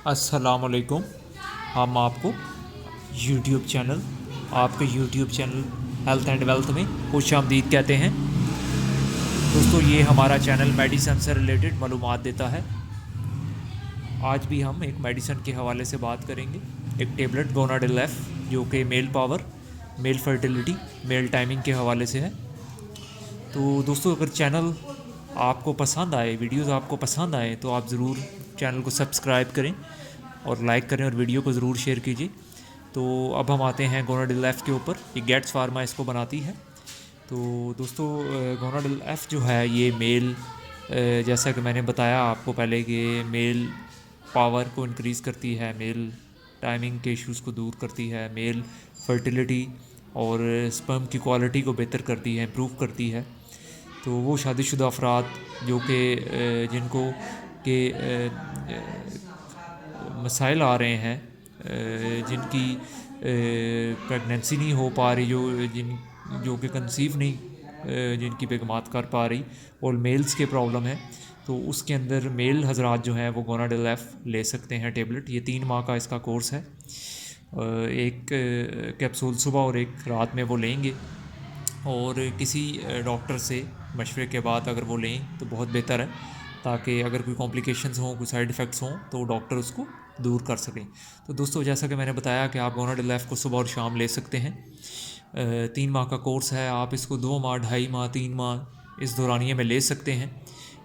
अस्सलामुअलैकुम। हम आपको आपके YouTube channel health and wealth में खुश आमदीद कहते हैं। दोस्तों, ये हमारा चैनल मेडिसन से रिलेटेड मालूमात देता है। आज भी हम एक मेडिसन के हवाले से बात करेंगे, एक टेबलेट गोनाडिल एफ, जो कि male power, male fertility, male timing के हवाले से है। तो दोस्तों, अगर चैनल आपको पसंद आए, वीडियोस आपको पसंद आए, तो आप ज़रूर चैनल को सब्सक्राइब करें और लाइक करें और वीडियो को ज़रूर शेयर कीजिए। तो अब हम आते हैं गोनाडिल एफ के ऊपर। ये गेट्स फार्मा इसको बनाती है। तो दोस्तों, गोनाडिल एफ जो है ये मेल, जैसा कि मैंने बताया आपको पहले, कि मेल पावर को इंक्रीज़ करती है, मेल टाइमिंग के इश्यूज़ को दूर करती है, मेल फर्टिलिटी और स्पर्म की क्वालिटी को बेहतर करती है, इम्प्रूव करती है। तो वो शादीशुदा अफराद जो कि जिनको के मसाइल आ रहे हैं, जिनकी प्रेगनेंसी नहीं हो पा रही, जो कि कंसीव नहीं, जिनकी बेगमात कर पा रही, और मेल्स के प्रॉब्लम है, तो उसके अंदर मेल हजरात जो हैं वो गोनाडिल एफ ले सकते हैं टेबलेट। ये 3 माह का इसका कोर्स है। एक कैप्सूल सुबह और एक रात में वो लेंगे, और किसी डॉक्टर से मशवरे के बाद अगर वो लें तो बहुत बेहतर है, ताकि अगर कोई कॉम्प्लिकेशंस हों, कोई साइड इफ़ेक्ट्स हों, तो डॉक्टर उसको दूर कर सकें। तो दोस्तों, जैसा कि मैंने बताया कि आप गोनाडिल एफ को सुबह और शाम ले सकते हैं। 3 माह का कोर्स है। आप इसको 2 माह, 2.5 माह, 3 माह इस दौरानिए में ले सकते हैं,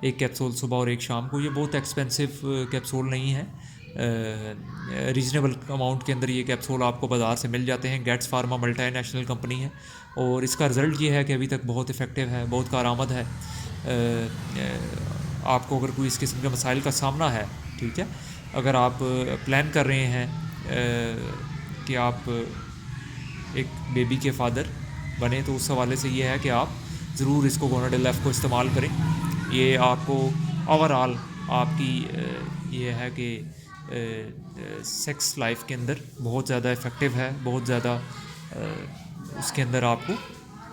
एक कैप्सूल सुबह और एक शाम को। ये बहुत एक्सपेंसिव कैप्सूल नहीं है। रीज़नेबल अमाउंट के अंदर ये कैप्सूल आपको बाज़ार से मिल जाते हैं। गेट्स फार्मा मल्टीनेशनल कंपनी है, और इसका रिज़ल्ट ये है कि अभी तक बहुत इफ़ेक्टिव है, बहुत कारआमद है। आपको अगर कोई इस किस्म के मसाइल का सामना है, ठीक है, अगर आप प्लान कर रहे हैं कि आप एक बेबी के फादर बने, तो उस हवाले से ये है कि आप ज़रूर इसको गोनाडिल एफ को इस्तेमाल करें। ये आपको ओवरऑल आपकी ये है कि सेक्स लाइफ के अंदर बहुत ज़्यादा इफ़ेक्टिव है, बहुत ज़्यादा उसके अंदर आपको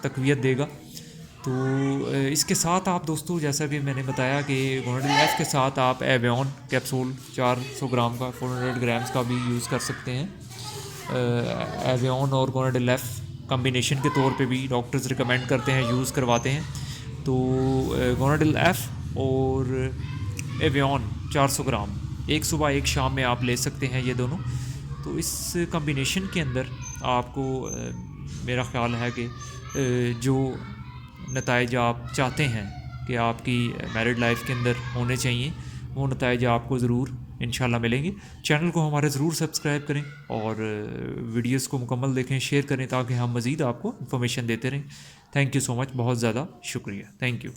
तक़वियत देगा। तो इसके साथ आप दोस्तों, जैसा कि मैंने बताया कि गोनाडिल एफ के साथ आप एवियन कैप्सूल 400 ग्राम का, 400 ग्राम्स का भी यूज़ कर सकते हैं। एवियन और गोनाडिल एफ कम्बिनेशन के तौर पे भी डॉक्टर्स रिकमेंड करते हैं, यूज़ करवाते हैं। तो गोनाडिल एफ और एवियन 400 ग्राम एक सुबह एक शाम में आप ले सकते हैं, ये दोनों। तो इस कम्बिनेशन के अंदर आपको मेरा ख़्याल है कि जो नताइज आप चाहते हैं कि आपकी मैरिड लाइफ के अंदर होने चाहिए, वो नताइज आपको ज़रूर इंशाल्लाह मिलेंगे। चैनल को हमारे ज़रूर सब्सक्राइब करें और वीडियोस को मुकम्मल देखें, शेयर करें, ताकि हम मज़ीद आपको इन्फॉर्मेशन देते रहें। थैंक यू सो मच, बहुत ज़्यादा शुक्रिया। Thank you.